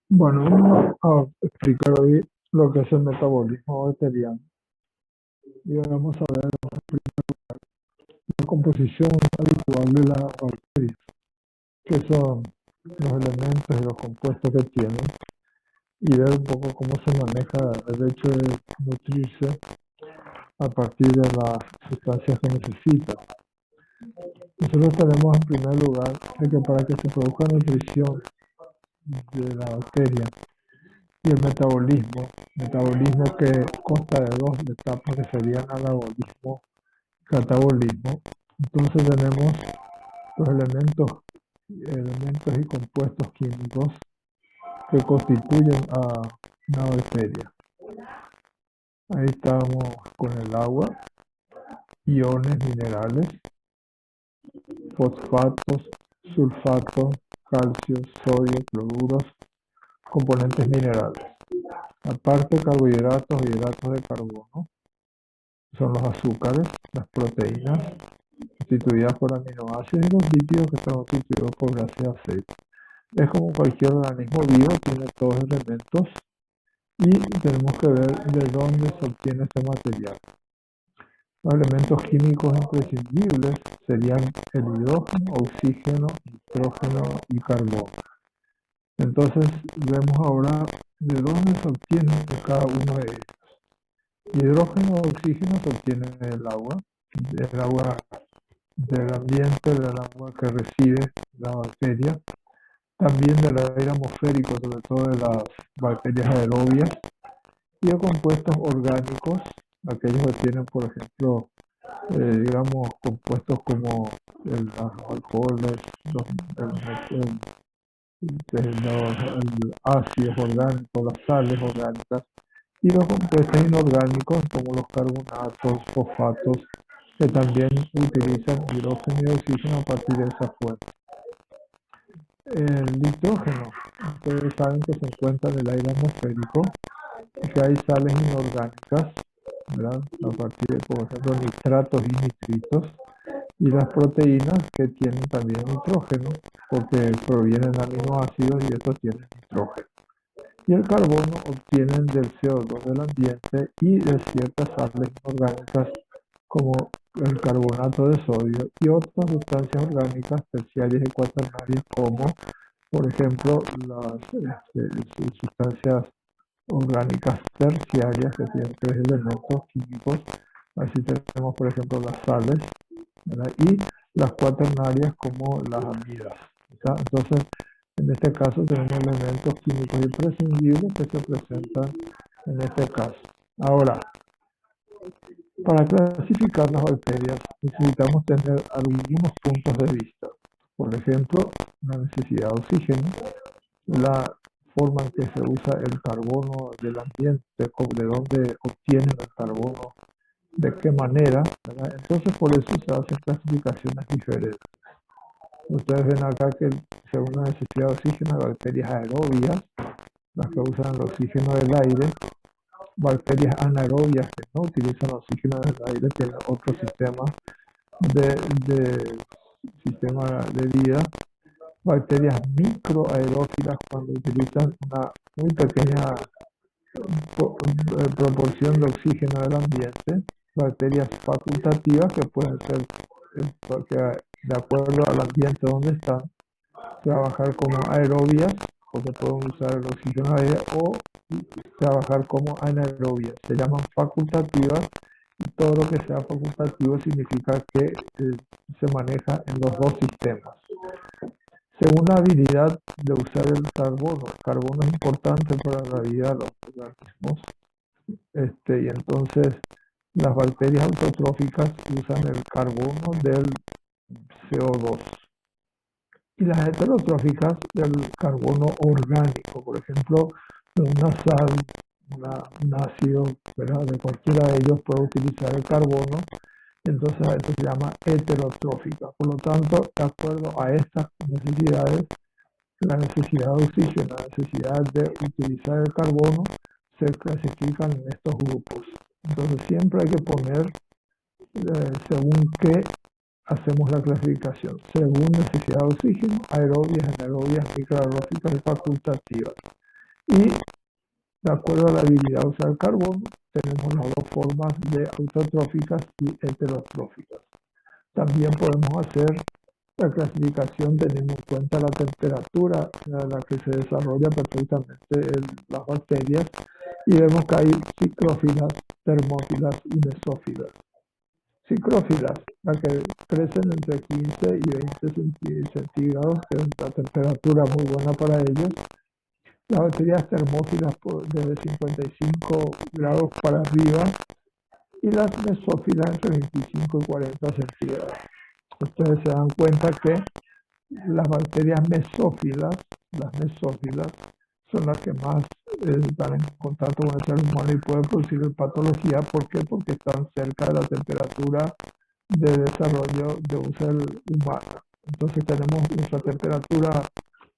Bueno, vamos a explicar hoy lo que es el metabolismo bacteriano y vamos a ver la composición habitual de las bacterias, qué son los elementos y los compuestos que tienen y ver un poco cómo se maneja el hecho de nutrirse a partir de las sustancias que necesita. Nosotros tenemos en primer lugar de que para que se produzca nutrición de la bacteria y el metabolismo que consta de dos etapas que serían anabolismo y catabolismo. Entonces tenemos los elementos y compuestos químicos que constituyen a una bacteria. Ahí estamos con el agua, iones minerales, fosfatos, sulfatos, calcio, sodio, cloruros, componentes minerales. Aparte, carbohidratos y hidratos de carbono son los azúcares, las proteínas, constituidas por aminoácidos y los lípidos que están constituidos por grasa y aceite. Es como cualquier organismo vivo, tiene todos los elementos y tenemos que ver de dónde se obtiene este material. Los elementos químicos imprescindibles serían el hidrógeno, oxígeno, nitrógeno y carbono. Entonces vemos ahora de dónde se obtiene cada uno de ellos. Hidrógeno o oxígeno se obtiene del agua del ambiente, del agua que recibe la bacteria, también del aire atmosférico, sobre todo de las bacterias aerobias, y de compuestos orgánicos, aquellos que tienen, por ejemplo, digamos, compuestos como los alcoholes, los ácidos orgánicos, las sales orgánicas, y los compuestos inorgánicos como los carbonatos, fosfatos, que también utilizan hidrógeno y oxígeno a partir de esa fuente. El nitrógeno, ustedes saben que se encuentra en el aire atmosférico y que hay sales inorgánicas, ¿verdad? A partir de, por ejemplo, nitratos y nitritos, y las proteínas que tienen también nitrógeno, porque provienen de aminoácidos y estos tienen nitrógeno. Y el carbono obtienen del CO2 del ambiente y de ciertas sales inorgánicas como el carbonato de sodio y otras sustancias orgánicas terciarias y cuaternarias como, por ejemplo, las sustancias orgánicas terciarias que tienen tres elementos químicos. Así tenemos, por ejemplo, las sales, ¿verdad? Y las cuaternarias como las amidas, ¿verdad? Entonces, en este caso tenemos elementos químicos imprescindibles que se presentan en este caso. Ahora, para clasificar las bacterias necesitamos tener algunos puntos de vista. Por ejemplo, la necesidad de oxígeno, la forma en que se usa el carbono del ambiente, de dónde obtienen el carbono, de qué manera, ¿verdad? Entonces por eso se hacen clasificaciones diferentes. Ustedes ven acá que según la necesidad de oxígeno hay bacterias aerobias, las que usan el oxígeno del aire, bacterias anaerobias que no utilizan oxígeno del aire, tienen otro sistema de vida, bacterias microaerófilas cuando utilizan una muy pequeña proporción de oxígeno del ambiente, bacterias facultativas que pueden ser, porque de acuerdo al ambiente donde están, trabajar como aerobias, porque pueden usar el oxígeno aire, o trabajar como anaerobias. Se llaman facultativas y todo lo que sea facultativo significa que se maneja en los dos sistemas. Según la habilidad de usar el carbono es importante para la vida de los organismos, y entonces las bacterias autotróficas usan el carbono del CO2 y las heterotróficas del carbono orgánico, por ejemplo, una sal, un ácido, ¿verdad? De cualquiera de ellos puede utilizar el carbono, entonces esto se llama heterotrófica. Por lo tanto, de acuerdo a estas necesidades, la necesidad de oxígeno, la necesidad de utilizar el carbono, se clasifican en estos grupos. Entonces siempre hay que poner según qué hacemos la clasificación según necesidad de oxígeno, aerobias, anaerobias, microaeróficas y facultativas. Y de acuerdo a la habilidad de usar carbono, tenemos las dos formas de autotróficas y heterotróficas. También podemos hacer la clasificación teniendo en cuenta la temperatura a la que se desarrolla perfectamente las bacterias y vemos que hay psicrófilas, termófilas y mesófilas. Psicrófilas, las que crecen entre 15 y 20 centígrados, que es una temperatura muy buena para ellos. Las bacterias termófilas desde 55 grados para arriba y las mesófilas entre 25 y 40 centígrados. Ustedes se dan cuenta que las bacterias mesófilas, son las que más están en contacto con el ser humano y pueden producir patología. ¿Por qué? Porque están cerca de la temperatura de desarrollo de un ser humano. Entonces tenemos nuestra temperatura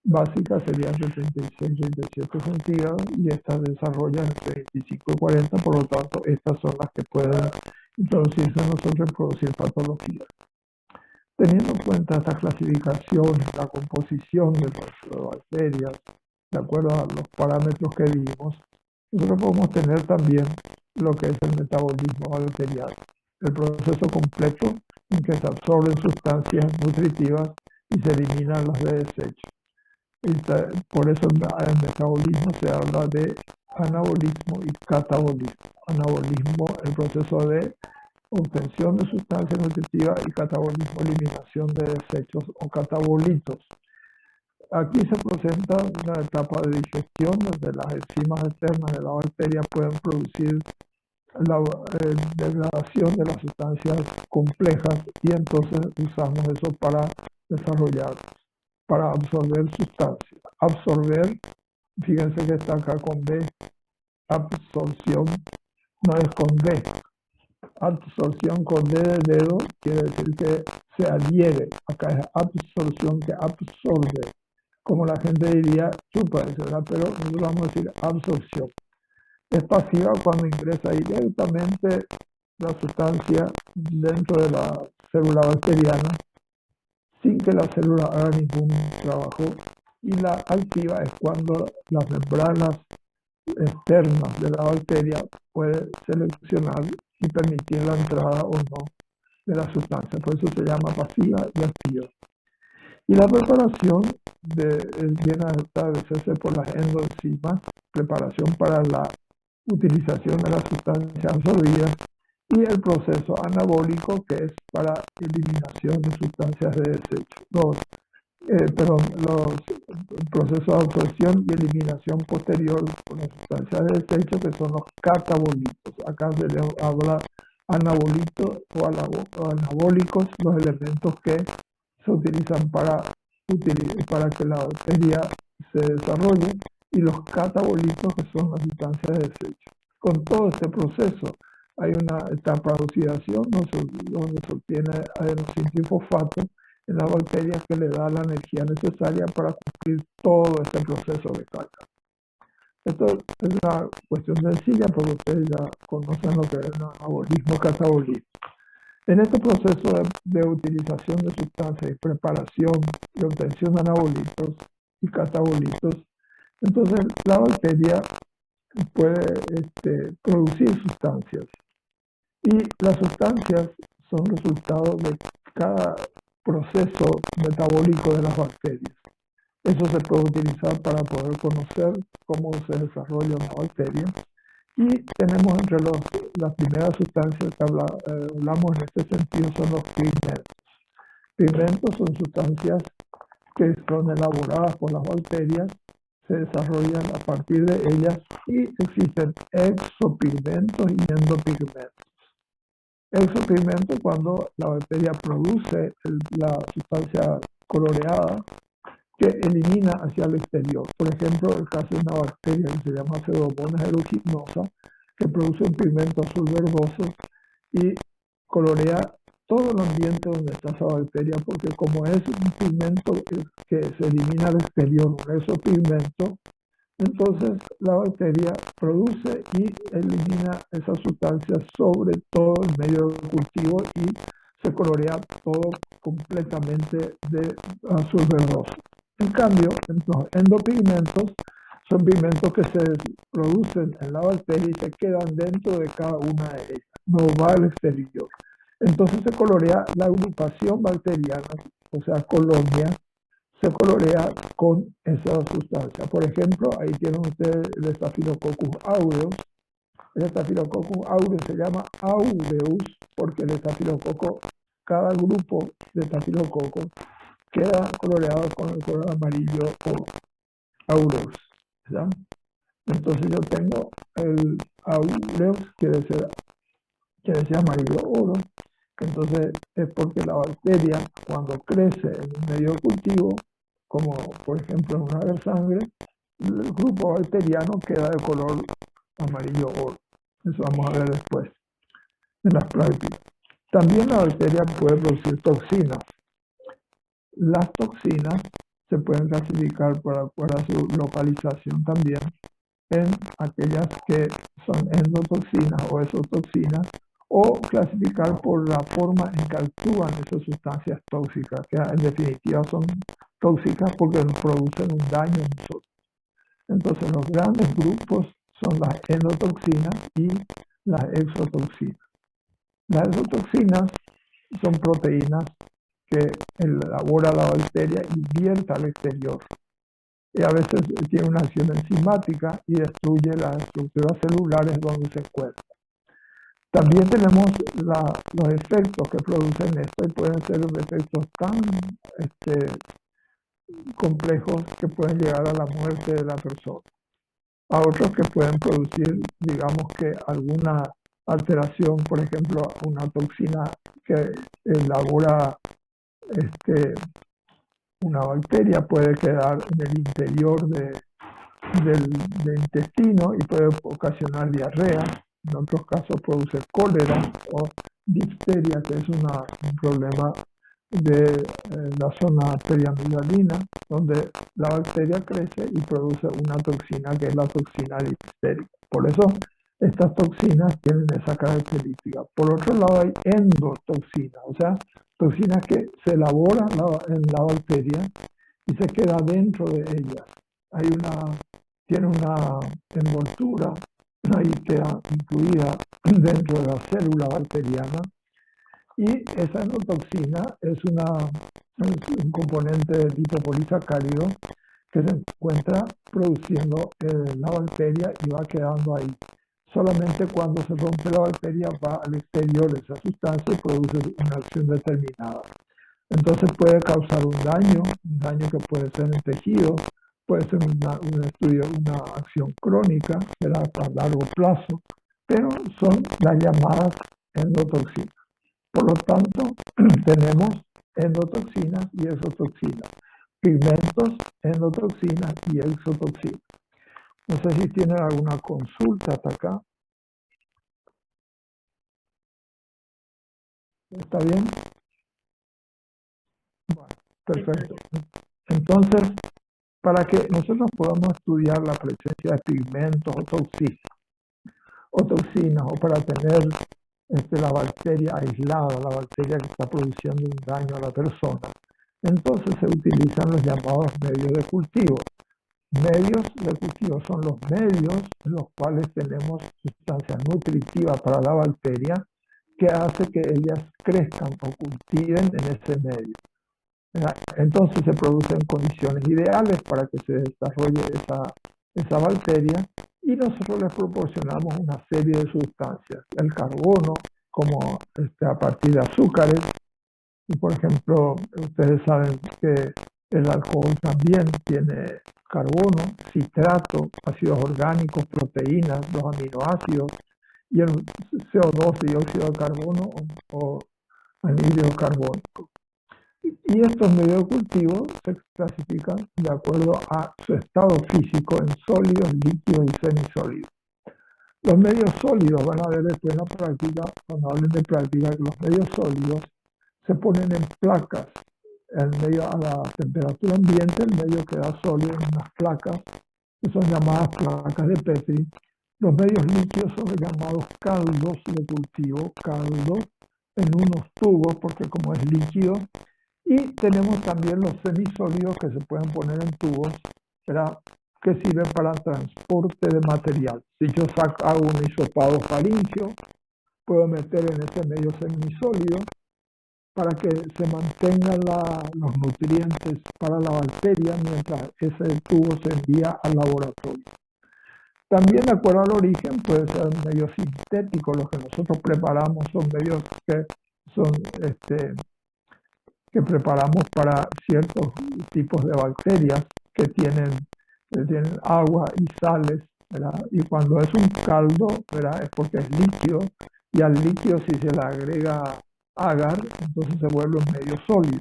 básica sería entre 36 y 37 centígrados y estas desarrollan entre 25 y 40, por lo tanto estas son las que pueden introducirse en nosotros y producir patologías. Teniendo en cuenta esta clasificación, la composición de las bacterias, de acuerdo a los parámetros que vimos, nosotros podemos tener también lo que es el metabolismo bacteriano, el proceso completo en que se absorben sustancias nutritivas y se eliminan las de desecho. Por eso en el metabolismo se habla de anabolismo y catabolismo. Anabolismo, el proceso de obtención de sustancias nutritivas, y catabolismo, eliminación de desechos o catabolitos. Aquí se presenta una etapa de digestión donde las enzimas externas de la bacteria pueden producir la degradación de las sustancias complejas y entonces usamos eso para desarrollar, para absorber sustancias. Absorber, fíjense que está acá con B, absorción no es con D. Absorción con D de dedo quiere decir que se adhiere. Acá es absorción, que absorbe. Como la gente diría, chupa, ¿verdad? Pero nosotros vamos a decir absorción. Es pasiva cuando ingresa directamente la sustancia dentro de la célula bacteriana sin que la célula haga ningún trabajo. Y la activa es cuando las membranas externas de la bacteria puede seleccionar y permitir la entrada o no de la sustancia. Por eso se llama pasiva y activa. Y la preparación viene a establecerse por las endoenzimas, preparación para la utilización de las sustancias absorbidas, y el proceso anabólico, que es para eliminación de sustancias de desecho. Los procesos de absorción y eliminación posterior con las sustancias de desecho, que son los catabolitos. Acá se les habla anabolitos o anabólicos, los elementos que se utilizan para que la bacteria se desarrolle, y los catabolitos, que son las sustancias de desecho. Con todo este proceso hay una etapa de oxidación donde se obtiene adenosín trifosfato en las bacterias, que le da la energía necesaria para cumplir todo este proceso de carga. Esto es una cuestión sencilla porque ustedes ya conocen lo que es el anabolismo y catabolismo. En este proceso de utilización de sustancias y preparación y obtención de anabolitos y catabolitos, entonces la bacteria puede producir sustancias, y las sustancias son resultado de cada proceso metabólico de las bacterias. Eso se puede utilizar para poder conocer cómo se desarrolla una bacteria. Y tenemos entre las primeras sustancias que hablamos en este sentido son los pigmentos. Pigmentos son sustancias que son elaboradas por las bacterias, se desarrollan a partir de ellas, y existen exopigmentos y endopigmentos. Exopigmento cuando la bacteria produce la sustancia coloreada que elimina hacia el exterior. Por ejemplo, el caso de una bacteria que se llama Pseudomonas aeruginosa, que produce un pigmento azul verdoso y colorea todo el ambiente donde está esa bacteria, porque como es un pigmento que se elimina al exterior, un exopigmento, entonces la bacteria produce y elimina esas sustancias sobre todo el medio de cultivo y se colorea todo completamente de azul verdoso. En cambio, los endopigmentos son pigmentos que se producen en la bacteria y se quedan dentro de cada una de ellas, no va al exterior. Entonces se colorea la agrupación bacteriana, o sea, colonia, se colorea con esa sustancia. Por ejemplo, ahí tienen ustedes el Staphylococcus aureus. El Staphylococcus aureus se llama aureus porque el estafilococo, cada grupo de estafilococos queda coloreado con el color amarillo o aureus, ¿verdad? Entonces yo tengo el aureus, quiere decir amarillo oro, que entonces es porque la bacteria cuando crece en un medio de cultivo, como por ejemplo en una de sangre, el grupo bacteriano queda de color amarillo oro. Eso vamos a ver después en las prácticas. También la bacteria puede producir toxinas. Las toxinas se pueden clasificar para su localización también en aquellas que son endotoxinas o exotoxinas, o clasificar por la forma en que actúan esas sustancias tóxicas, que en definitiva son tóxicas porque nos producen un daño a nosotros. Entonces los grandes grupos son las endotoxinas y las exotoxinas. Las exotoxinas son proteínas que elabora la bacteria y vierte al exterior. Y a veces tiene una acción enzimática y destruye las estructuras celulares donde se encuentra. También tenemos los efectos que producen esto y pueden ser efectos tan complejos que pueden llegar a la muerte de la persona. A otros que pueden producir, digamos que alguna alteración, por ejemplo, una toxina que elabora una bacteria puede quedar en el interior del intestino y puede ocasionar diarrea. En otros casos produce cólera o difteria, que es un problema de la zona periamidalina, donde la bacteria crece y produce una toxina que es la toxina difterica. Por eso estas toxinas tienen esa característica. Por otro lado hay endotoxinas, o sea, toxinas que se elaboran en la bacteria y se queda dentro de ella. Tiene una envoltura, ahí queda incluida dentro de la célula bacteriana, y esa endotoxina es un componente de tipo polisacárido que se encuentra produciendo la bacteria y va quedando ahí. Solamente cuando se rompe la bacteria va al exterior esa sustancia y produce una acción determinada. Entonces puede causar un daño que puede ser en tejido, puede ser una acción crónica, será a largo plazo, pero son las llamadas endotoxinas. Por lo tanto, tenemos endotoxinas y exotoxinas, pigmentos, endotoxinas y exotoxinas. No sé si tienen alguna consulta hasta acá. ¿Está bien? Bueno, perfecto. Entonces, para que nosotros podamos estudiar la presencia de pigmentos o toxinas, o para tener la bacteria aislada, la bacteria que está produciendo un daño a la persona, entonces se utilizan los llamados medios de cultivo. Medios de cultivo son los medios en los cuales tenemos sustancias nutritivas para la bacteria que hace que ellas crezcan o cultiven en ese medio. Entonces se producen condiciones ideales para que se desarrolle esa bacteria y nosotros les proporcionamos una serie de sustancias. El carbono, como a partir de azúcares, y por ejemplo, ustedes saben que el alcohol también tiene carbono, citrato, ácidos orgánicos, proteínas, los aminoácidos, y el CO2, dióxido de carbono o anhídrido carbónico. Y estos medios de cultivo se clasifican de acuerdo a su estado físico en sólidos, líquidos y semisólidos. Los medios sólidos, van a ver después en la práctica, cuando hablen de práctica, que los medios sólidos se ponen en placas, en medio a la temperatura ambiente, el medio queda sólido en unas placas, que son llamadas placas de Petri. Los medios líquidos son los llamados caldos de cultivo, caldos, en unos tubos, porque como es líquido, y tenemos también los semisólidos que se pueden poner en tubos, ¿verdad? Que sirven para transporte de material. Si yo hago un hisopado faríngeo, puedo meter en ese medio semisólido para que se mantengan los nutrientes para la bacteria mientras ese tubo se envía al laboratorio. También, de acuerdo al origen, puede ser medio sintético. Los que nosotros preparamos son medios que son que preparamos para ciertos tipos de bacterias que tienen agua y sales, ¿verdad? Y cuando es un caldo, ¿verdad? Es porque es líquido, y al líquido si se le agrega agar, entonces se vuelve un medio sólido.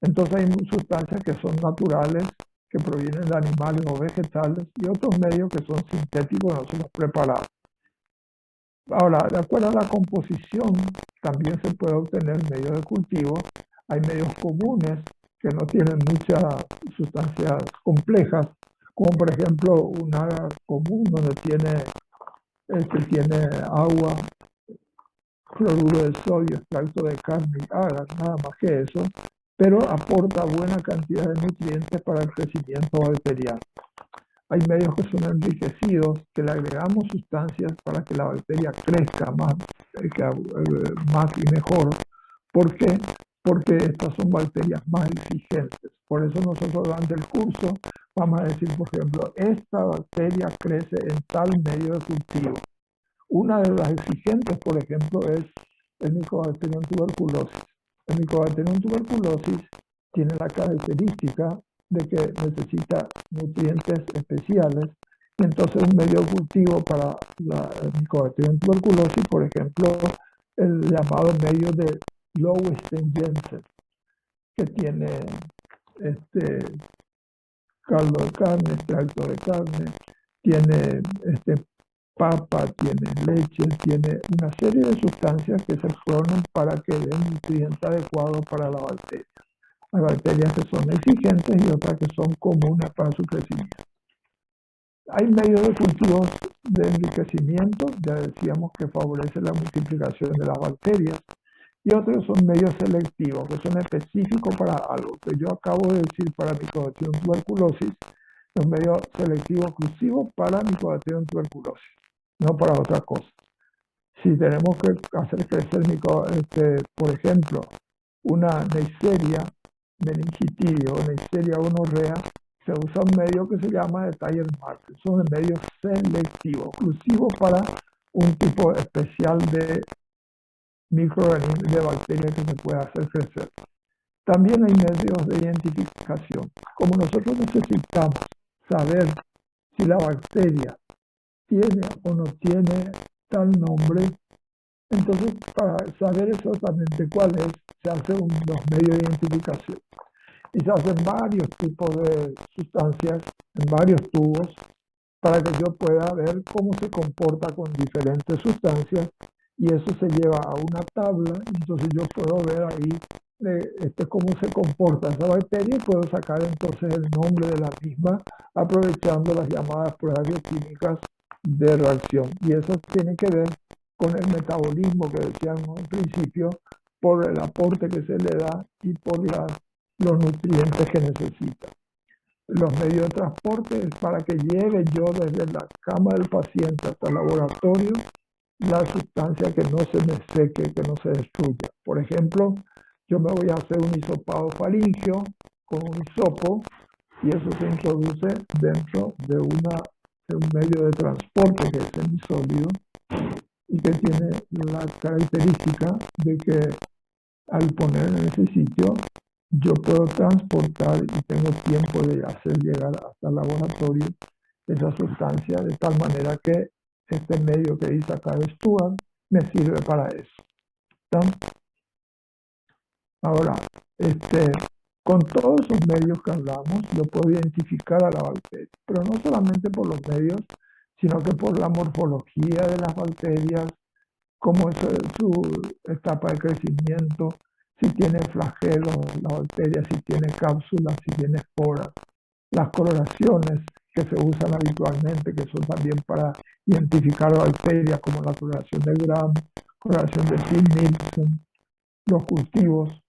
Entonces hay sustancias que son naturales, que provienen de animales o vegetales, y otros medios que son sintéticos, nosotros preparamos. Ahora, de acuerdo a la composición, también se puede obtener medios de cultivo. Hay medios comunes que no tienen muchas sustancias complejas, como por ejemplo un agar común donde tiene agua, cloruro de sodio, extracto de carne y agar, nada más que eso, pero aporta buena cantidad de nutrientes para el crecimiento bacteriano. Hay medios que son enriquecidos, que le agregamos sustancias para que la bacteria crezca más y mejor. ¿Por qué? Porque estas son bacterias más exigentes. Por eso nosotros durante el curso vamos a decir, por ejemplo, esta bacteria crece en tal medio de cultivo. Una de las exigentes, por ejemplo, es el Mycobacterium tuberculosis. El Mycobacterium tuberculosis tiene la característica de que necesita nutrientes especiales, y entonces un medio de cultivo para el Mycobacterium tuberculosis, por ejemplo, el llamado medio de Lowenstein-Jensen, que tiene caldo de carne, extracto de carne, tiene papa, tiene leche, tiene una serie de sustancias que se forman para que den nutrientes adecuados para la bacteria. Hay bacterias que son exigentes y otras que son comunes para su crecimiento. Hay medios de cultivos de enriquecimiento, ya decíamos que favorece la multiplicación de las bacterias, y otros son medios selectivos, que son específicos para algo. Que yo acabo de decir para Mycobacterium tuberculosis, los medios selectivos exclusivos para Mycobacterium tuberculosis, no para otra cosa. Si tenemos que hacer crecer, por ejemplo, una Neisseria meningitidis o Neisseria gonorrea, se usa un medio que se llama de Thayer Marker. Son medios selectivos, exclusivos para un tipo especial de microorganismos, de bacterias que se puede hacer crecer. También hay medios de identificación. Como nosotros necesitamos saber si la bacteria tiene o no tiene tal nombre, entonces para saber exactamente cuál es, se hacen los medios de identificación. Y se hacen varios tipos de sustancias en varios tubos para que yo pueda ver cómo se comporta con diferentes sustancias, y eso se lleva a una tabla, entonces yo puedo ver ahí cómo se comporta esa bacteria, y puedo sacar entonces el nombre de la misma aprovechando las llamadas pruebas bioquímicas de reacción. Y eso tiene que ver con el metabolismo que decíamos al principio, por el aporte que se le da y por los nutrientes que necesita. Los medios de transporte es para que lleve yo desde la cama del paciente hasta el laboratorio la sustancia, que no se me seque, que no se destruya. Por ejemplo, yo me voy a hacer un hisopado faríngeo con un hisopo, y eso se introduce dentro de un medio de transporte que es semisólido y que tiene la característica de que al poner en ese sitio yo puedo transportar y tengo tiempo de hacer llegar hasta el laboratorio esa sustancia, de tal manera que este medio que dice acá de Stuart me sirve para eso. ¿Está? Ahora, con todos esos medios que hablamos, yo puedo identificar a la bacteria, pero no solamente por los medios, sino que por la morfología de las bacterias, cómo es su etapa de crecimiento, si tiene flagelos la bacteria, si tiene cápsulas, si tiene esporas, las coloraciones que se usan habitualmente, que son también para identificar bacterias, como la coloración de Gram, relación de Steve-Nielsen, los cultivos,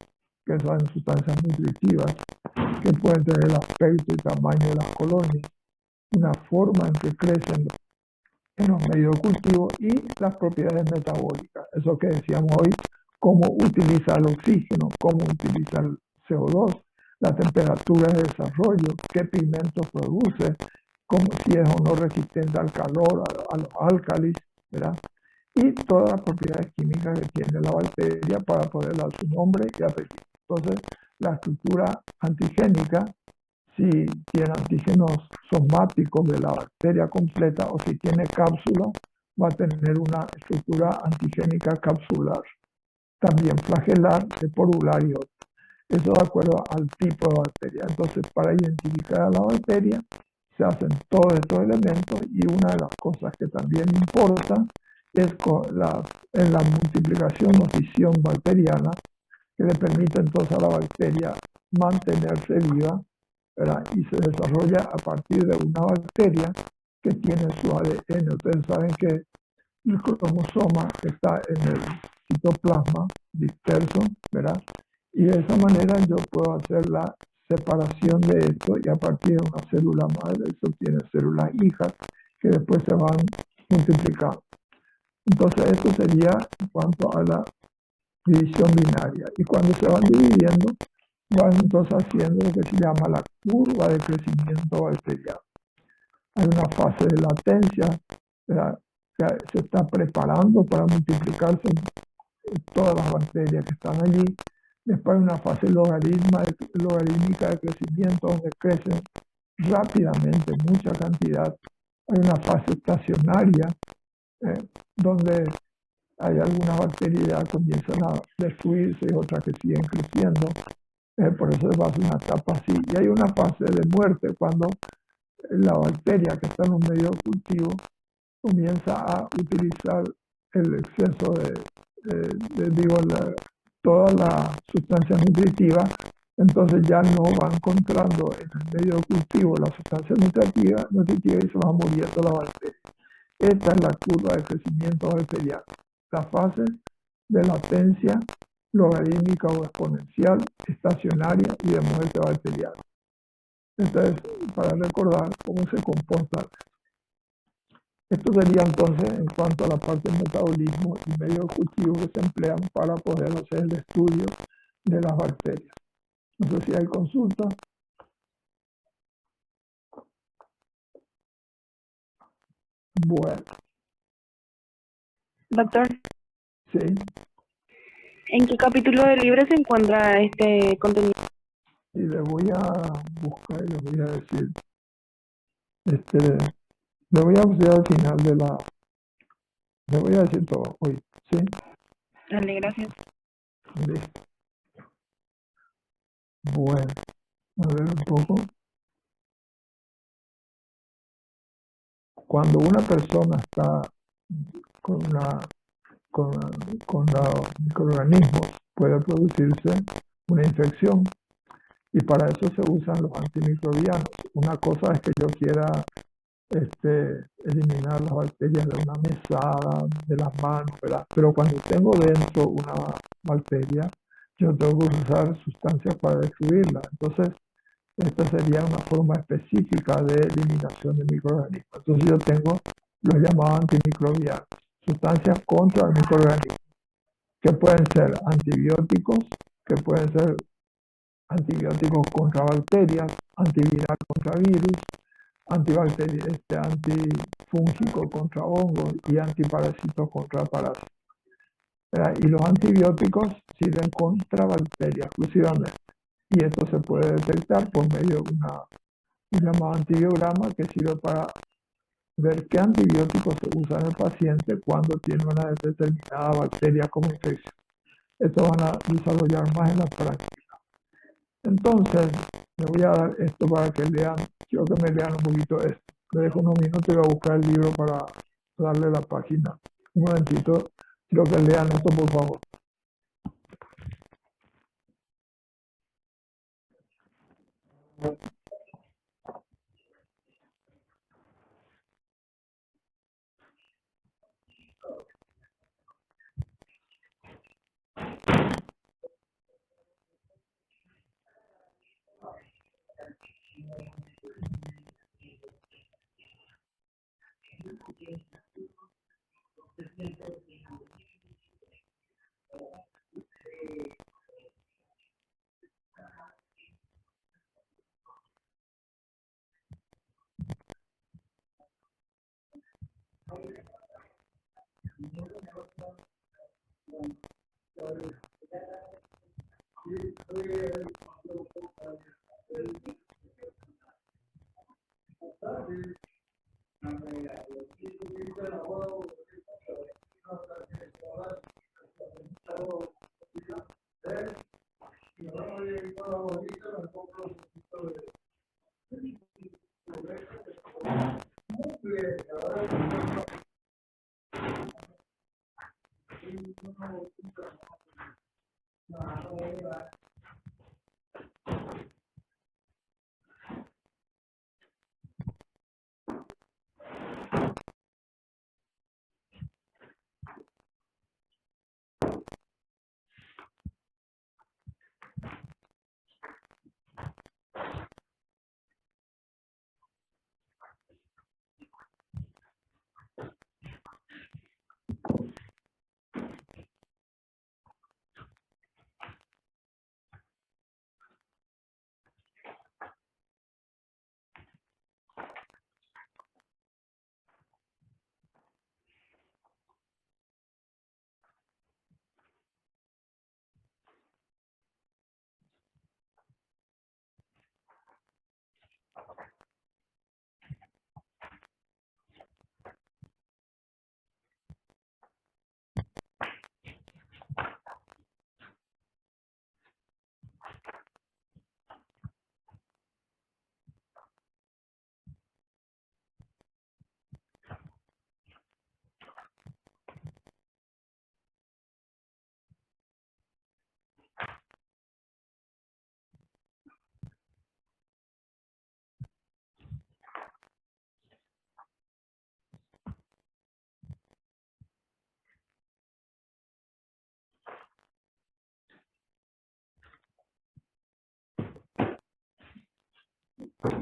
que son sustancias nutritivas, que pueden tener el aspecto y tamaño de las colonias, una forma en que crecen en los medios de cultivo y las propiedades metabólicas. Eso que decíamos hoy, cómo utiliza el oxígeno, cómo utiliza el CO2, la temperatura de desarrollo, qué pigmentos produce, cómo, si es o no resistente al calor, a los álcalis, ¿verdad? Y todas las propiedades químicas que tiene la bacteria para poder dar su nombre y apellido. Entonces, la estructura antigénica, si tiene antígenos somáticos de la bacteria completa o si tiene cápsula, va a tener una estructura antigénica capsular, también flagelar, porular y otro. Eso de acuerdo al tipo de bacteria. Entonces, para identificar a la bacteria, se hacen todos estos elementos y una de las cosas que también importa es en la multiplicación o fisión bacteriana, que le permite entonces a la bacteria mantenerse viva, ¿verdad? Y se desarrolla a partir de una bacteria que tiene su ADN. Ustedes saben que el cromosoma está en el citoplasma disperso, ¿verdad? Y de esa manera yo puedo hacer la separación de esto y a partir de una célula madre, eso tiene células hijas que después se van multiplicando. Entonces esto sería en cuanto a la división binaria. Y cuando se van dividiendo, van entonces haciendo lo que se llama la curva de crecimiento bacteriano. Hay una fase de latencia, ¿verdad?, que se está preparando para multiplicarse todas las bacterias que están allí. Después hay una fase logarítmica de crecimiento donde crecen rápidamente, mucha cantidad. Hay una fase estacionaria donde hay algunas bacterias que comienzan a destruirse y otras que siguen creciendo. Por eso va a ser una etapa así. Y hay una fase de muerte cuando la bacteria que está en un medio de cultivo comienza a utilizar el exceso todas las sustancias nutritivas, entonces ya no va encontrando en el medio de cultivo la sustancia nutritiva y se va muriendo la bacteria. Esta es la curva de crecimiento bacteriano, la fase de latencia logarítmica o exponencial, estacionaria y de muerte bacteriana. Entonces, para recordar cómo se comporta. Esto sería entonces en cuanto a la parte del metabolismo y medio de cultivo que se emplean para poder hacer el estudio de las bacterias. No sé si hay consulta. Bueno, Doctor, sí. ¿en qué capítulo del libro se encuentra este contenido? Y le voy a buscar y le voy a decir. Le voy a decir al final de la. Le voy a decir todo hoy. ¿Sí? Dale, gracias. Listo. Bueno, a ver un poco. Cuando una persona está con con, con los microorganismos, puede producirse una infección y para eso se usan los antimicrobianos. Una cosa es que yo quiera eliminar las bacterias de una mesada, de las manos, ¿verdad? Pero cuando tengo dentro una bacteria, yo tengo que usar sustancias para destruirla. Entonces, esta sería una forma específica de eliminación de microorganismos. Entonces yo tengo los llamados antimicrobianos, sustancias contra el microorganismo, que pueden ser antibióticos, que pueden ser antibióticos contra bacterias, antiviral contra virus, antifúngico contra hongos y antiparásitos contra parásitos. Y los antibióticos sirven contra bacterias exclusivamente. Y esto se puede detectar por medio de un llamado antibiograma que sirve para ver qué antibióticos se usa en el paciente cuando tiene una determinada bacteria como infección. Esto van a desarrollar más en la práctica. Entonces, le voy a dar esto para que lean, quiero que me lean un poquito esto. Le dejo unos minutos y voy a buscar el libro para darle la página. Un momentito, quiero que lean esto por favor.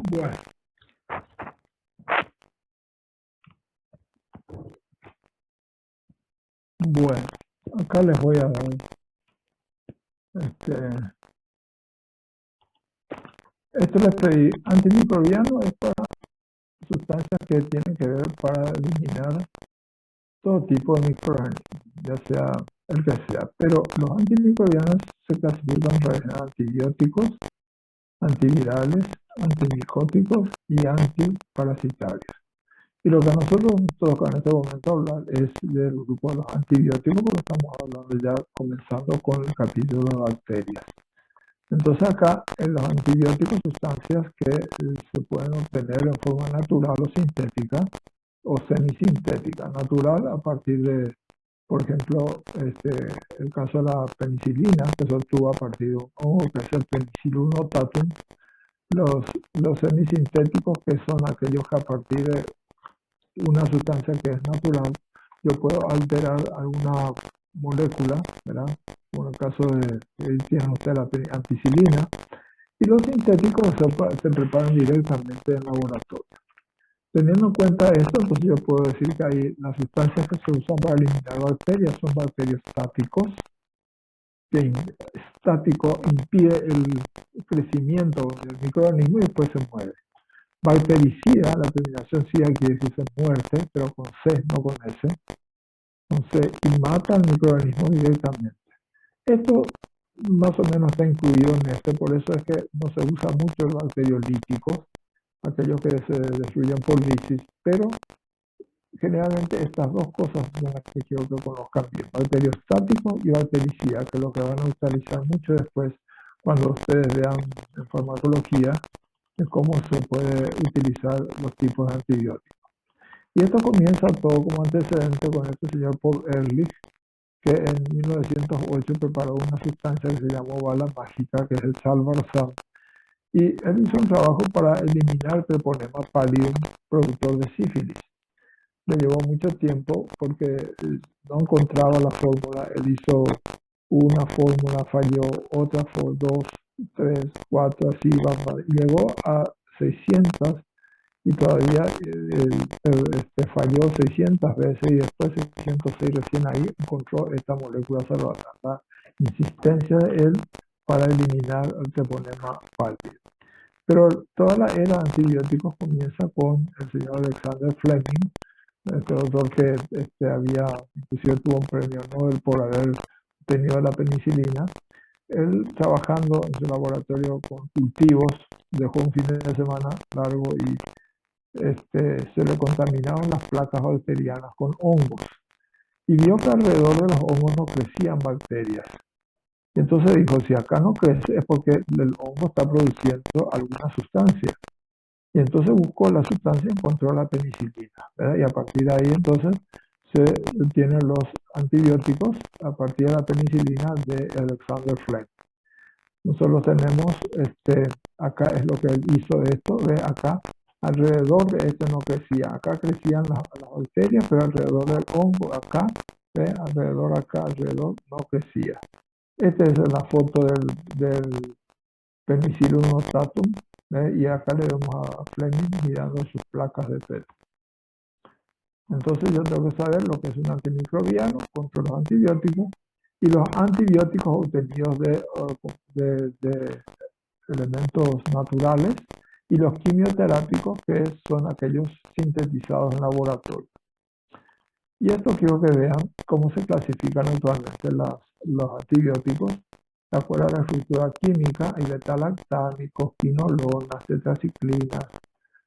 Bueno, bueno, acá les voy a dar esto les pedí. Antimicrobiano es para sustancias que tienen que ver para eliminar todo tipo de microorganismos, ya sea el que sea, pero los antimicrobianos se clasifican en antibióticos, antivirales, antimicóticos y antiparasitarios. Y lo que a nosotros nos toca en este momento hablar es del grupo de los antibióticos, porque estamos hablando ya comenzando con el capítulo de bacterias. Entonces acá en los antibióticos, sustancias que se pueden obtener en forma natural o sintética o semisintética. Natural a partir de, por ejemplo, el caso de la penicilina, que se obtuvo a partir de un hongo, que es el Penicillium notatum. Los semisintéticos, que son aquellos que a partir de una sustancia que es natural, yo puedo alterar alguna molécula, ¿verdad? Como en el caso de, tienen usted la ampicilina, y los sintéticos se preparan directamente en laboratorio. Teniendo en cuenta esto, entonces yo puedo decir que hay las sustancias que se usan para eliminar bacterias son bacteriostáticos, que estático impide el crecimiento del microorganismo y después se muere. Bactericida, la terminación cida quiere decir muerte, pero con C, no con S, con C, y mata al microorganismo directamente. Esto más o menos está incluido en este, por eso es que no se usa mucho el bacteriolítico, aquellos que se destruyen por lisis, pero generalmente estas dos cosas son las que quiero que conozcan bien, bacteriostático y bactericida, que es lo que van a utilizar mucho después cuando ustedes vean en farmacología de cómo se puede utilizar los tipos de antibióticos. Y esto comienza todo como antecedente con este señor Paul Ehrlich, que en 1908 preparó una sustancia que se llamó bala mágica, que es el salvarsan, y él hizo un trabajo para eliminar el treponema pallidum, productor de sífilis. Le llevó mucho tiempo porque no encontraba la fórmula. Él hizo una fórmula, falló, otra dos, tres, cuatro, así, llegó a 600 y todavía falló 600 veces y después 606 recién ahí encontró esta molécula salvadora, la insistencia de él para eliminar el treponema pallidum. Pero toda la era de antibióticos comienza con el señor Alexander Fleming, este doctor que inclusive tuvo un premio Nobel por haber tenido la penicilina. Él, trabajando en su laboratorio con cultivos, dejó un fin de semana largo y se le contaminaron las placas bacterianas con hongos. Y vio que alrededor de los hongos no crecían bacterias. Entonces dijo, si acá no crece es porque el hongo está produciendo alguna sustancia. Y entonces buscó la sustancia y encontró la penicilina, ¿verdad? Y a partir de ahí entonces se tienen los antibióticos a partir de la penicilina de Alexander Fleming. Nosotros tenemos, acá es lo que él hizo esto, ve acá, alrededor de esto no crecía, acá crecían las bacterias, pero alrededor del hongo, acá, ve, alrededor acá, alrededor no crecía. Esta es la foto del Penicillium notatum, y acá le vemos a Fleming mirando sus placas de PET. Entonces yo tengo que saber lo que es un antimicrobiano contra los antibióticos y los antibióticos obtenidos de elementos naturales y los quimioterápicos que son aquellos sintetizados en laboratorio. Y esto quiero que vean cómo se clasifican actualmente los antibióticos de acuerdo a la estructura química y beta-lactámicos, quinolonas, tetraciclinas,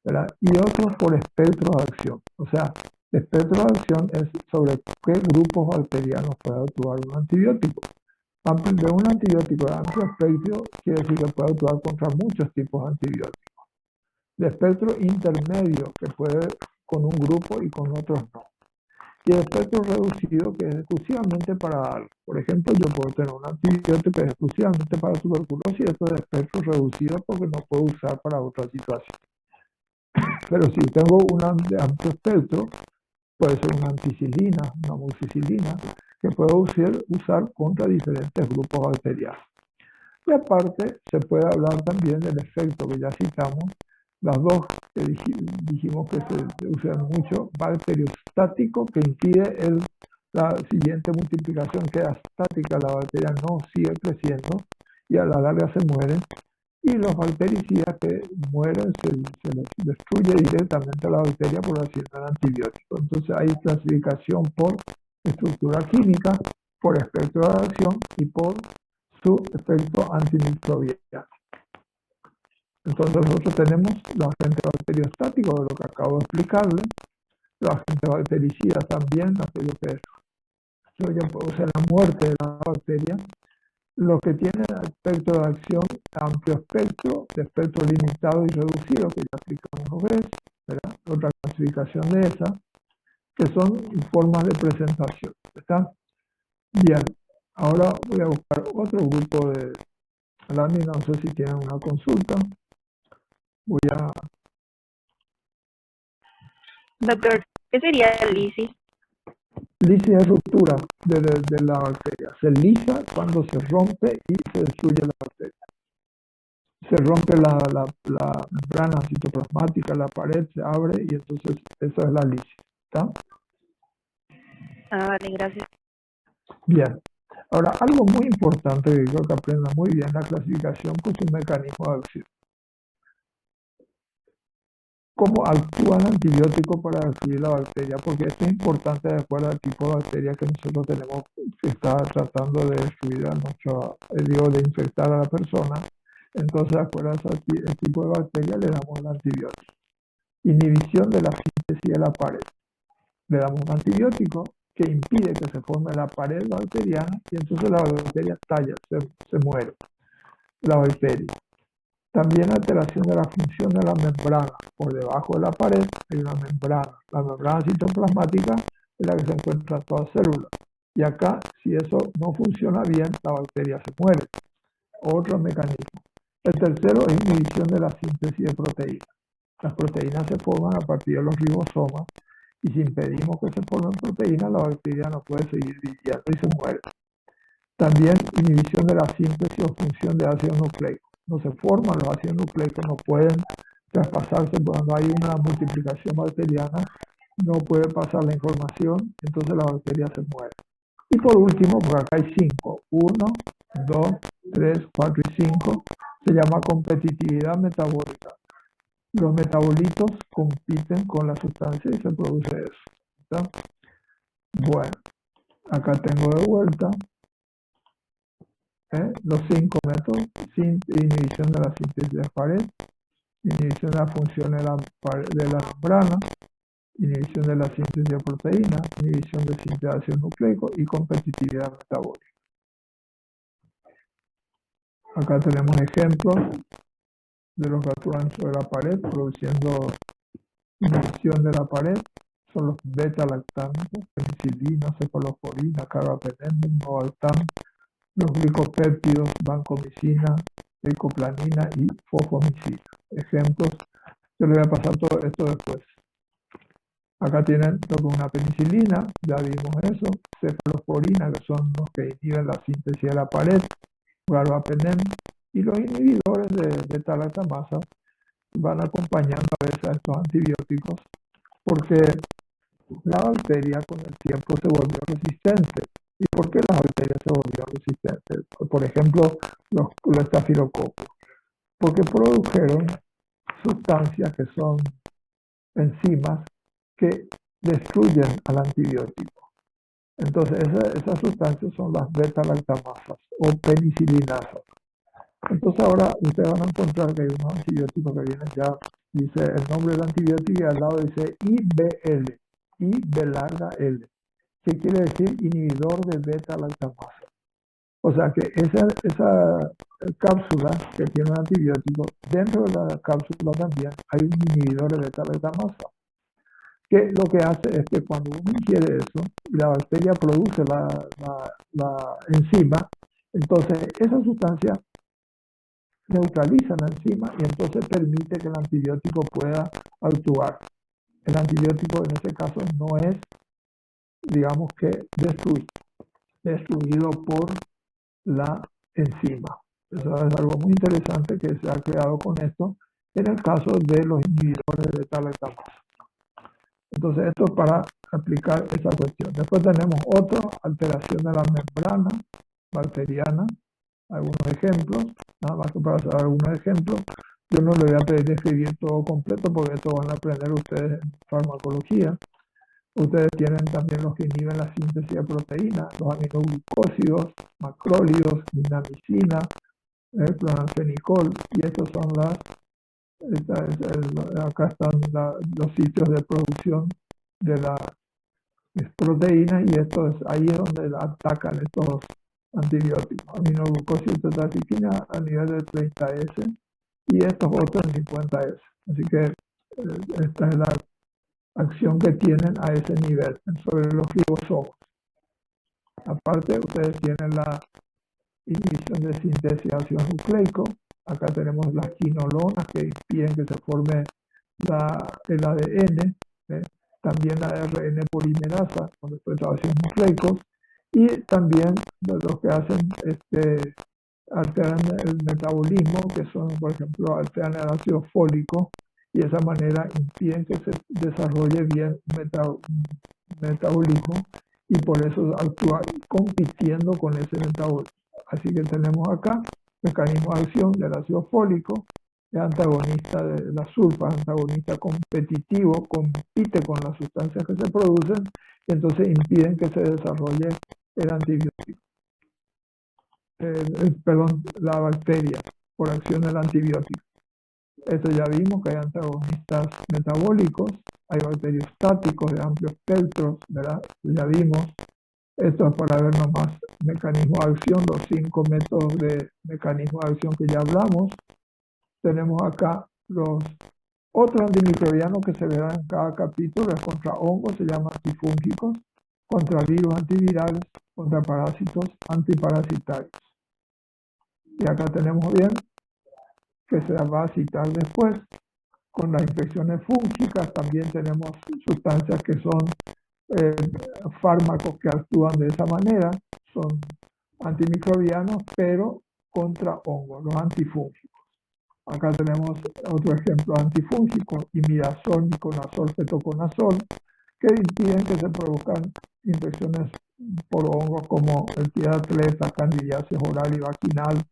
¿verdad? Y otros por espectro de acción. O sea, espectro de acción es sobre qué grupos bacterianos puede actuar un antibiótico. De un antibiótico de amplio espectro quiere decir que puede actuar contra muchos tipos de antibióticos. De espectro intermedio, que puede con un grupo y con otros no. Y el espectro reducido, que es exclusivamente para algo. Por ejemplo, yo puedo tener un antibiótico que es exclusivamente para tuberculosis, y esto es de espectro reducido porque no puedo usar para otra situación. Pero si tengo un amplio espectro, puede ser una ampicilina, una amoxicilina, que puedo usar contra diferentes grupos bacterianos. Y aparte, se puede hablar también del efecto que ya citamos, las dos que dijimos que se usan mucho, bacteriostático, que impide la siguiente multiplicación, queda estática, la bacteria no sigue creciendo y a la larga se mueren. Y los bactericidas que mueren, se les destruye directamente a la bacteria por acción del antibiótico. Entonces hay clasificación por estructura química, por espectro de acción y por su efecto antimicrobiano. Entonces nosotros tenemos los agentes bacteriostáticos, de lo que acabo de explicarle, los agentes bactericidas también, aquello que ya produce la muerte de la bacteria, los que tienen espectro de acción amplio espectro, de espectro limitado y reducido, que ya explicamos una vez, ¿verdad? Otra clasificación de esa, que son formas de presentación, ¿está? Bien, ahora voy a buscar otro grupo de láminas, no sé si tienen una consulta. Voy a... Doctor, ¿qué sería lisis? Lisis es ruptura de la bacteria. Se lisa cuando se rompe y se destruye la bacteria. Se rompe la membrana citoplasmática, la pared se abre y entonces eso es la lisis. ¿Está? Vale, gracias. Bien. Ahora, algo muy importante que creo que aprendan muy bien, la clasificación por su mecanismo de acción. ¿Cómo actúa el antibiótico para destruir la bacteria? Porque esto es importante de acuerdo al tipo de bacteria que nosotros tenemos que está tratando de destruir a de infectar a la persona. Entonces, de acuerdo a ese tipo de bacteria, le damos el antibiótico. Inhibición de la síntesis de la pared. Le damos un antibiótico que impide que se forme la pared bacteriana y entonces la bacteria estalla, se muere la bacteria. También alteración de la función de la membrana. Por debajo de la pared hay una membrana. La membrana citoplasmática es la que se encuentra en toda célula. Y acá, si eso no funciona bien, la bacteria se muere. Otro mecanismo. El tercero es inhibición de la síntesis de proteínas. Las proteínas se forman a partir de los ribosomas y si impedimos que se formen proteínas, la bacteria no puede seguir viviendo y se muere. También inhibición de la síntesis o función de ácido nucleico. No se forman los ácidos nucleicos, no pueden traspasarse cuando hay una multiplicación bacteriana, no puede pasar la información, entonces la bacteria se muere. Y por último, por acá hay 5, 1, 2, 3, 4 y 5, se llama competitividad metabólica. Los metabolitos compiten con la sustancia y se produce eso. ¿Está? Bueno, acá tengo de vuelta los 5 métodos: inhibición de la síntesis de pared, inhibición de la función de la membrana, inhibición de la síntesis de proteínas, inhibición de síntesis de ácido nucleico y competitividad metabólica. Acá tenemos ejemplos de los que actúan sobre la pared produciendo inhibición de la pared. Son los beta-lactámicos, penicilina, cefalosporina, carbapenem, novaltam, los glicopéptidos, vancomicina, eicoplanina y fosfomicina. Ejemplos, yo le voy a pasar todo esto después. Acá tienen lo que es una penicilina, ya vimos eso, cefalosporina, que son los que inhiben la síntesis de la pared, carbapenem, y los inhibidores de beta-lactamasa van acompañando a veces a estos antibióticos porque la bacteria con el tiempo se volvió resistente. ¿Y por qué la bacteria se volvió resistente? Por ejemplo, los estafilococos. Porque produjeron sustancias que son enzimas que destruyen al antibiótico. Entonces, esas sustancias son las beta-lactamasas o penicilinasas. Entonces ahora ustedes van a encontrar que hay unos antibióticos que vienen ya, dice el nombre del antibiótico y al lado dice IBL, I larga L, que quiere decir inhibidor de beta-lactamasa. O sea que esa cápsula que tiene un antibiótico, dentro de la cápsula también hay un inhibidor de beta-lactamasa, que lo que hace es que cuando uno ingiere eso y la bacteria produce la enzima, entonces esa sustancia neutraliza la enzima y entonces permite que el antibiótico pueda actuar. El antibiótico en ese caso no es, digamos que, destruido por la enzima. Eso es algo muy interesante que se ha creado con esto en el caso de los inhibidores de beta-lactamasa. Entonces esto es para aplicar esa cuestión. Después tenemos otra alteración de la membrana bacteriana. Algunos ejemplos, nada más que para hacer algunos ejemplos. Yo no le voy a pedir describir todo completo porque esto van a aprender ustedes en farmacología. Ustedes tienen también los que inhiben la síntesis de proteínas, los aminoglucósidos, macrólidos, dinamicina, clonazepam, y estos son acá están los sitios de producción de las proteínas y esto es ahí es donde atacan estos antibióticos, aminoglucósidos tetracitina a nivel de 30S y estos otros en 50S. Así que esta es la acción que tienen a ese nivel sobre los ribosomos. Aparte, ustedes tienen la inhibición de síntesis de ácido nucleico. Acá tenemos las quinolonas que impiden que se forme el ADN, también la ARN polimerasa con después de ácidos nucleicos, y también los que hacen alteran el metabolismo, que son, por ejemplo, alteran el ácido fólico y de esa manera impiden que se desarrolle bien metabolismo y por eso actúa compitiendo con ese metabolismo. Así que tenemos acá mecanismo de acción del ácido fólico, es antagonista de la sulfa, antagonista competitivo, compite con las sustancias que se producen y entonces impiden que se desarrolle el antibiótico. Perdón, la bacteria por acción del antibiótico. Esto ya vimos que hay antagonistas metabólicos, hay bacteriostáticos de amplio espectro, ¿verdad? Ya vimos. Esto es para ver nomás mecanismo de acción, los 5 métodos de mecanismo de acción que ya hablamos. Tenemos acá los otros antimicrobianos que se verán en cada capítulo, es contra hongos, se llaman antifúngicos, contra virus antivirales, contra parásitos antiparasitarios. Y acá tenemos bien que se va a citar después. Con las infecciones fúngicas también tenemos sustancias que son fármacos que actúan de esa manera, son antimicrobianos, pero contra hongos, los antifúngicos. Acá tenemos otro ejemplo antifúngico, imidazol, miconazol, ketoconazol, que impiden que se produzcan infecciones por hongos como el pie de atleta, candidiasis oral y vaginal,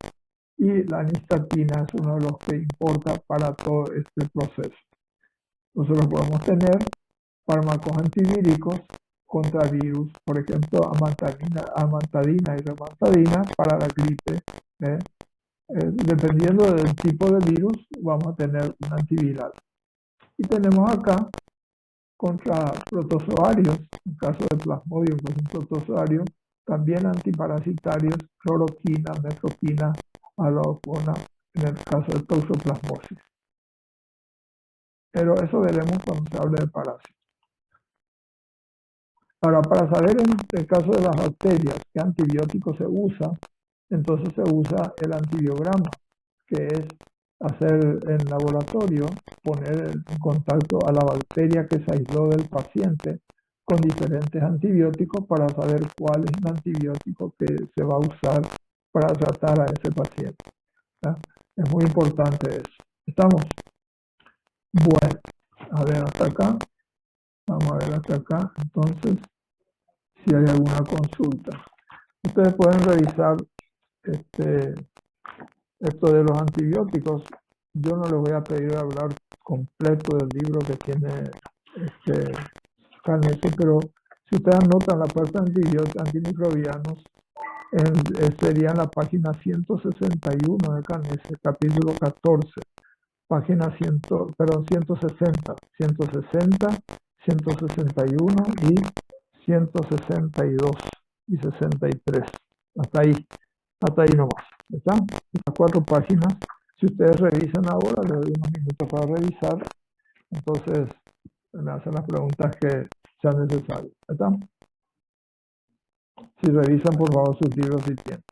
y la anistatina es uno de los que importa para todo este proceso. Nosotros podemos tener fármacos antivíricos contra virus, por ejemplo, amantadina y remantadina para la gripe. ¿eh? Dependiendo del tipo de virus, vamos a tener un antiviral. Y tenemos acá contra protozoarios, en caso de Plasmodium, que es un protozoario, también antiparasitarios, cloroquina, metroquina, aloquina, en el caso de toxoplasmosis. Pero eso veremos cuando se hable de parásitos. Ahora, para saber en el caso de las bacterias qué antibiótico se usa, entonces se usa el antibiograma, que es hacer en laboratorio, poner en contacto a la bacteria que se aisló del paciente con diferentes antibióticos para saber cuál es el antibiótico que se va a usar para tratar a ese paciente. ¿Ya? Es muy importante eso. ¿Estamos? Bueno, a ver hasta acá. Vamos a ver hasta acá. Entonces, si hay alguna consulta. Ustedes pueden revisar esto de los antibióticos. Yo no les voy a pedir hablar completo del libro que tiene Canese, pero si ustedes anotan la parte de antibióticos antimicrobianos, sería en la página 161 de Canese, capítulo 14, página 160, 160, 161 y 162 y 63. Hasta ahí nomás. ¿Está? Estas 4 páginas. Si ustedes revisan ahora, les doy unos minutos para revisar. Entonces, me hacen las preguntas que sean necesarias. ¿Está? Si revisan, por favor, sus libros si tienen.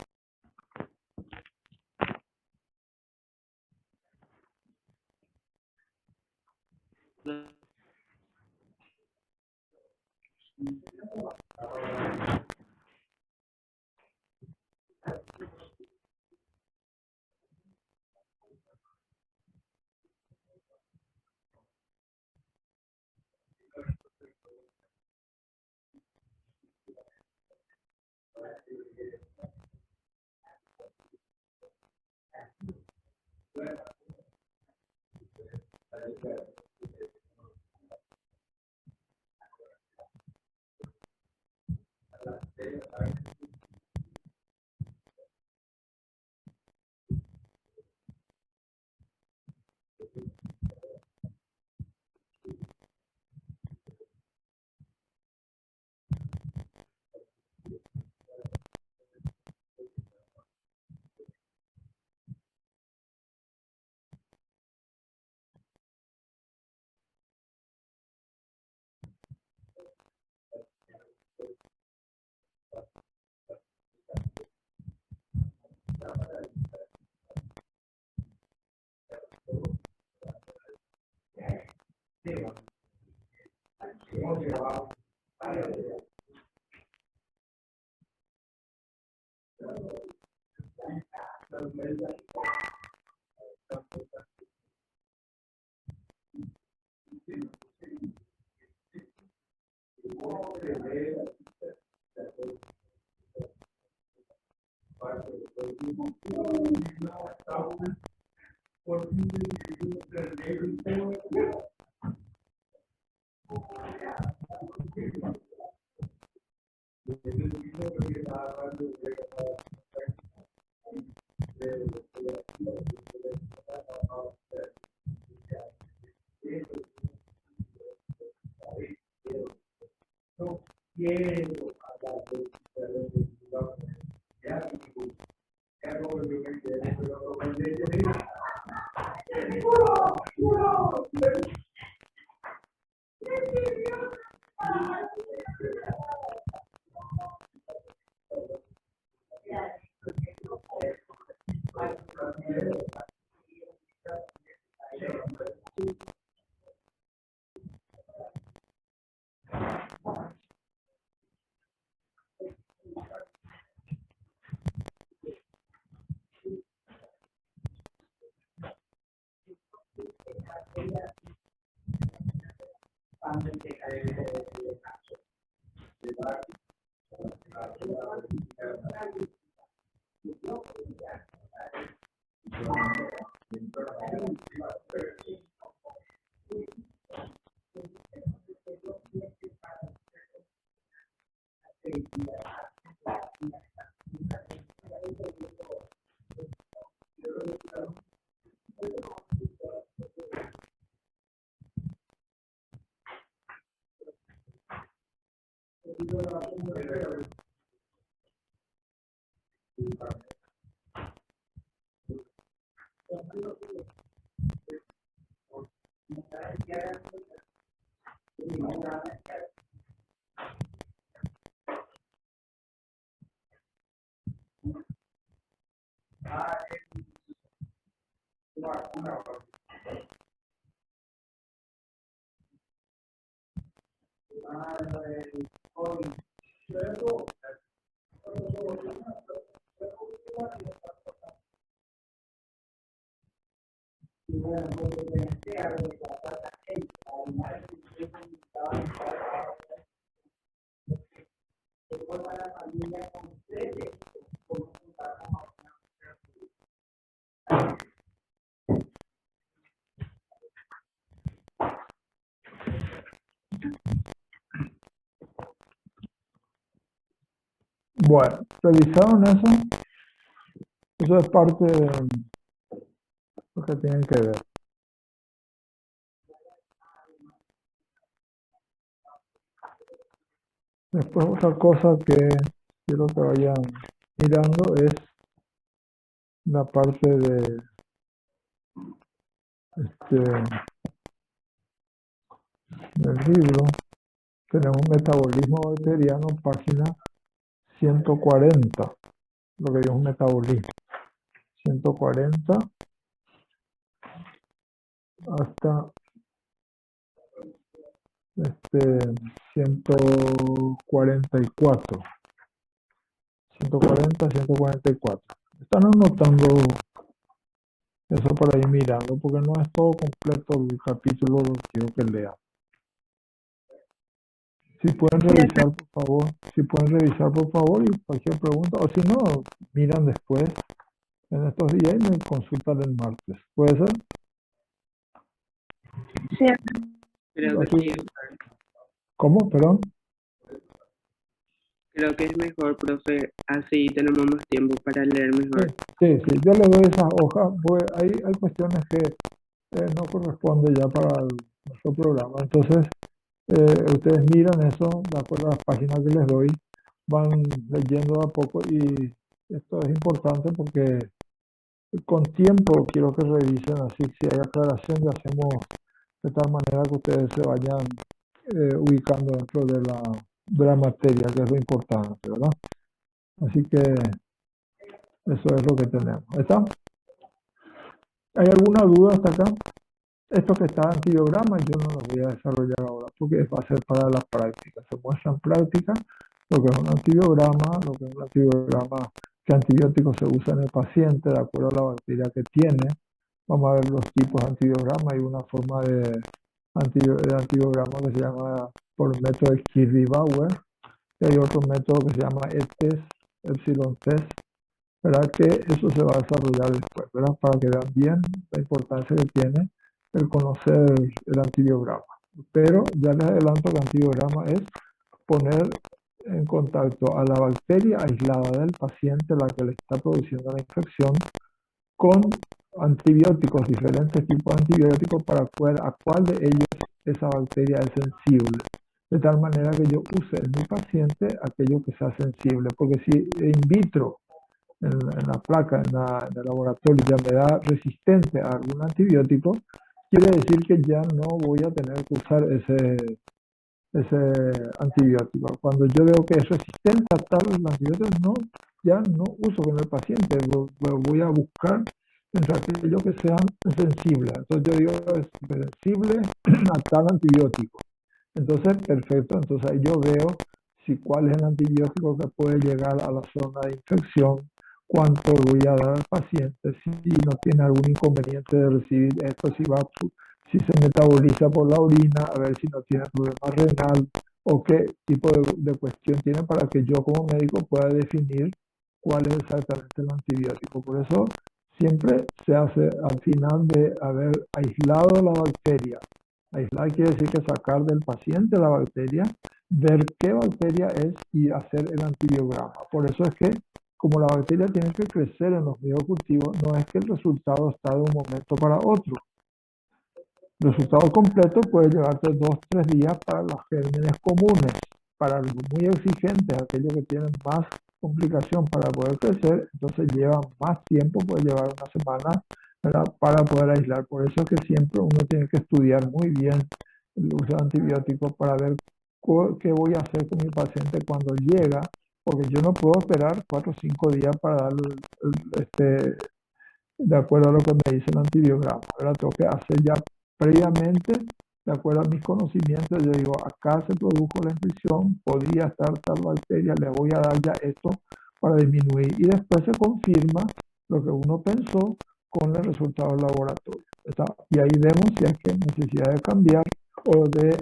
Bueno, ¿revisaron eso? Eso es parte de lo que tienen que ver. Después otra cosa que quiero que vayan mirando es la parte de del libro. Tenemos metabolismo bacteriano, página 140, lo que es un metabolismo. 140 hasta 144. 140, 144. Están anotando eso por ahí mirando, porque no es todo completo el capítulo, lo quiero que lean. Si pueden revisar, por favor. Si pueden revisar, por favor, y cualquier pregunta, o si no, miran después en estos días y me consultan el martes. ¿Puede ser? Sí. Creo que sí. ¿Cómo? Perdón. Creo que es mejor, profe, así tenemos más tiempo para leer mejor. Sí, yo le doy esas hojas. Hay cuestiones que no corresponden ya para nuestro programa. Entonces, ustedes miran eso, de acuerdo a las páginas que les doy, van leyendo a poco y esto es importante porque con tiempo quiero que revisen, así si hay aclaración ya hacemos de tal manera que ustedes se vayan ubicando dentro de la materia, que es lo importante, ¿verdad? Así que eso es lo que tenemos. ¿Está? ¿Hay alguna duda hasta acá? Esto que está antibiograma yo no lo voy a desarrollar ahora porque va a ser para la práctica. Se muestra en práctica lo que es un antibiograma, qué antibióticos se usa en el paciente de acuerdo a la bacteria que tiene. Vamos a ver los tipos de antibiograma. Hay una forma de antibiograma que se llama por el método Kirby-Bauer y hay otro método que se llama ETEST, Epsilon Test, ¿verdad? Que eso se va a desarrollar después, ¿verdad? Para que vean bien la importancia que tiene el conocer el antibiograma. Pero ya les adelanto que el antibiograma es poner en contacto a la bacteria aislada del paciente, la que le está produciendo la infección, con antibióticos, diferentes tipos de antibióticos para a cuál de ellos esa bacteria es sensible. De tal manera que yo use en mi paciente aquello que sea sensible. Porque si in vitro, en la placa, en el laboratorio, ya me da resistente a algún antibiótico, quiere decir que ya no voy a tener que usar ese antibiótico. Cuando yo veo que es resistente a tal antibiótico, ya no uso con el paciente, voy a buscar entre aquellos que sean sensibles. Entonces yo digo, es sensible a tal antibiótico. Entonces, perfecto, entonces ahí yo veo cuál es el antibiótico que puede llegar a la zona de infección, cuánto voy a dar al paciente, si no tiene algún inconveniente de recibir esto, si va a si se metaboliza por la orina, a ver si no tiene problema renal o qué tipo de cuestión tiene para que yo como médico pueda definir cuál es exactamente el antibiótico. Por eso siempre se hace al final de haber aislado la bacteria. Aislar quiere decir que sacar del paciente la bacteria, ver qué bacteria es y hacer el antibiograma. Por eso es que como la bacteria tiene que crecer en los medios cultivos, no es que el resultado está de un momento para otro. El resultado completo puede llevarte 2-3 días para los gérmenes comunes. Para los muy exigentes, aquellos que tienen más complicación para poder crecer, entonces lleva más tiempo, puede llevar una semana, ¿verdad?, para poder aislar. Por eso es que siempre uno tiene que estudiar muy bien el uso de antibióticos para ver qué voy a hacer con mi paciente cuando llega, porque yo no puedo esperar 4 o 5 días para darle de acuerdo a lo que me dice el antibiograma. Ahora tengo que hacer ya previamente, de acuerdo a mis conocimientos, yo digo, acá se produjo la infección, podría estar tal bacteria, le voy a dar ya esto para disminuir. Y después se confirma lo que uno pensó con el resultado del laboratorio. ¿Está? Y ahí vemos si hay que necesidad de cambiar o de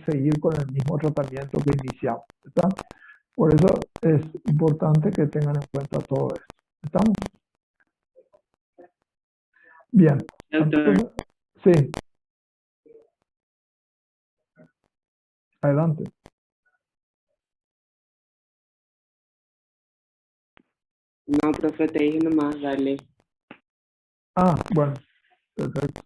seguir con el mismo tratamiento que iniciamos. ¿Está? Por eso es importante que tengan en cuenta todo esto. ¿Estamos? Bien. Doctor, Entonces, sí, adelante. no, profe, te dije nomás, dale. Ah, bueno, perfecto.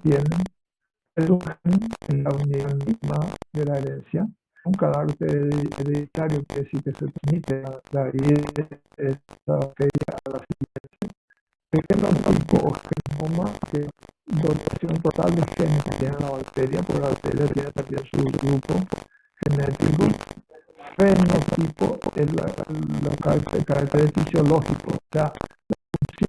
Tienen es un gen en la unidad misma de la herencia, un cadáver hereditario que sí que se transmite la esta bacteria a la siguiente. El genotipo o genoma, que es dotación total de genes que tiene la bacteria, porque la bacteria tiene también su grupo genético. Fenotipo es el carácter fisiológico, o sea,